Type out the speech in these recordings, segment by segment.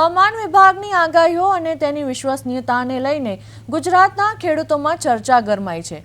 હવામાન વિભાગની આગાહીઓ અને તેની વિશ્વસનીયતાને લઈને ગુજરાતના ખેડૂતોમાં ચર્ચા ગરમાઈ છે।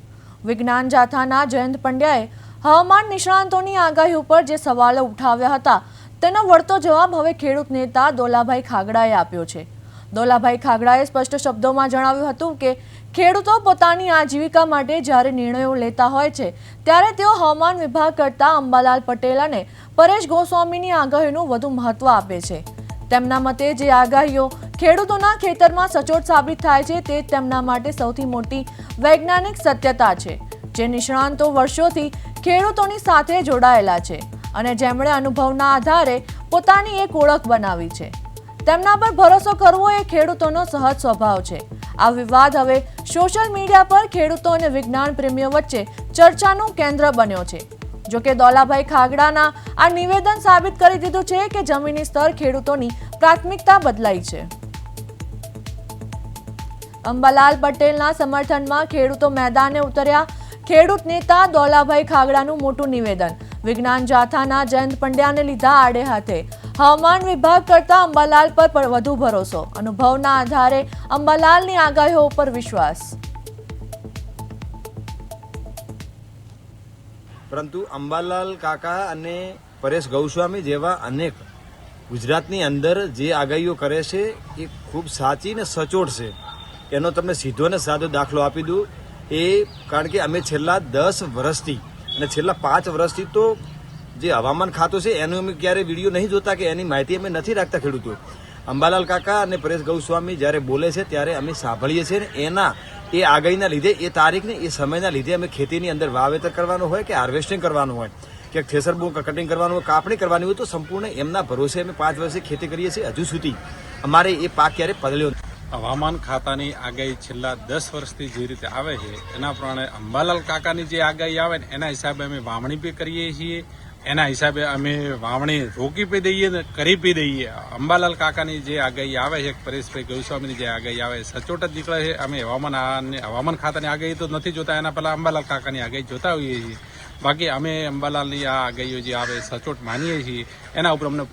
વિજ્ઞાન જાથાના જયંત પંડ્યાએ હવામાન નિષ્ણાંતોની આગાહી ઉપર જે સવાલો ઉઠાવ્યા હતા તેનો વળતો જવાબ હવે ખેડૂત નેતા દોલાભાઈ ખાગડાએ આપ્યો છે। દોલાભાઈ ખાગડાએ સ્પષ્ટ શબ્દોમાં જણાવ્યું હતું કે ખેડૂતો પોતાની આજીવિકા માટે જ્યારે નિર્ણયો લેતા હોય છે ત્યારે તેઓ હવામાન વિભાગ કરતા અંબાલાલ પટેલ અને પરેશ ગોસ્વામીની આગાહીનું વધુ મહત્વ આપે છે। તેમના મતે જે આગાહીઓ ખેડૂતોના ખેતરમાં સચોટ સાબિત થાય છે તે તેમના માટે સૌથી મોટી વૈજ્ઞાનિક સત્યતા છે, જે નિષ્ણાંતો વર્ષોથી ખેડૂતોની સાથે જોડાયેલા છે અને જેમણે અનુભવના આધારે પોતાની એક ઓળખ બનાવી છે। તેમના પર ભરોસો કરવો એ ખેડૂતોનો સહજ સ્વભાવ છે। આ વિવાદ હવે સોશિયલ મીડિયા પર ખેડૂતો અને વિજ્ઞાન પ્રેમીઓ વચ્ચે ચર્ચાનું કેન્દ્ર બન્યો છે। જો કે દોલાભાઈ ખાગડાના આ નિવેદન સાબિત કરી દીધું છે કે જમીની સ્તર ખેડૂતોની પ્રાથમિકતા બદલાઈ છે। અંબાલાલ પટેલના સમર્થનમાં ખેડૂતો મેદાને ઉતર્યા। ખેડૂત નેતા દોલાભાઈ ખાગડાનું મોટું નિવેદન। વિજ્ઞાન જાથાના જયંત પંડ્યાને લીધા આડે હાથે। હવામાન વિભાગ કરતા અંબાલાલ પર વધુ ભરોસો। અનુભવના આધારે અંબાલાલની આગાહીઓ ઉપર વિશ્વાસ। પરંતુ અંબાલાલ કાકા અને પરેશ ગૌસ્વામી જેવા અનેક ગુજરાતની અંદર જે આગાહીઓ કરે છે એ ખૂબ સાચી ને સચોટ છે। એનો તમને સીધો ને સાદો દાખલો આપી દઉં એ કારણ કે અમે છેલ્લા 10 વર્ષથી અને છેલ્લા 5 વર્ષથી તો જે હવામાન ખાતું છે એનો અમે ક્યારેય વિડીયો નહીં જોતા કે એની માહિતી અમે નથી રાખતા ખેડૂતો। અંબાલાલ કાકા અને પરેશ ગૌસ્વામી જ્યારે બોલે છે ત્યારે અમે સાંભળીએ છીએ ને એના એ આગાહીના લીધે એ તારીખને એ સમયના લીધે અમે ખેતીની અંદર વાવેતર કરવાનું હોય કે હાર્વેસ્ટિંગ કરવાનું હોય કે થ્રેસર કટિંગ કરવાનું હોય, કાપણી કરવાની હોય તો સંપૂર્ણ એમના ભરોસે અમે 5 વર્ષથી ખેતી કરીએ છીએ। હજુ સુધી અમારે એ પાક ક્યારે પલળ્યો નથી। હવામાન ખાતાની આગાહી છેલ્લા 10 વર્ષથી જે રીતે આવે છે એના પ્રમાણે અંબાલાલ કાકાની જે આગાહી આવે ને એના હિસાબે અમે વાવણી બી કરીએ છીએ। એના હિસાબે અમે વાવણી રોકી પી દઈએ ને કરી પી દઈએ। અંબાલાલ કાકાની જે આગાહી આવે છે, પરેશભાઈ ગૌસ્વામીની જે આગાહી આવે સચોટ જ નીકળે છે। અમે હવામાન ખાતાની આગાહી તો નથી જોતા, એના પહેલા અંબાલાલ કાકાની આગાહી જોતા હોઈએ છીએ। બાકી અમે અંબાલાલની આ આગાહીઓ જે આવે સચોટ માનીએ છીએ, એના ઉપર અમને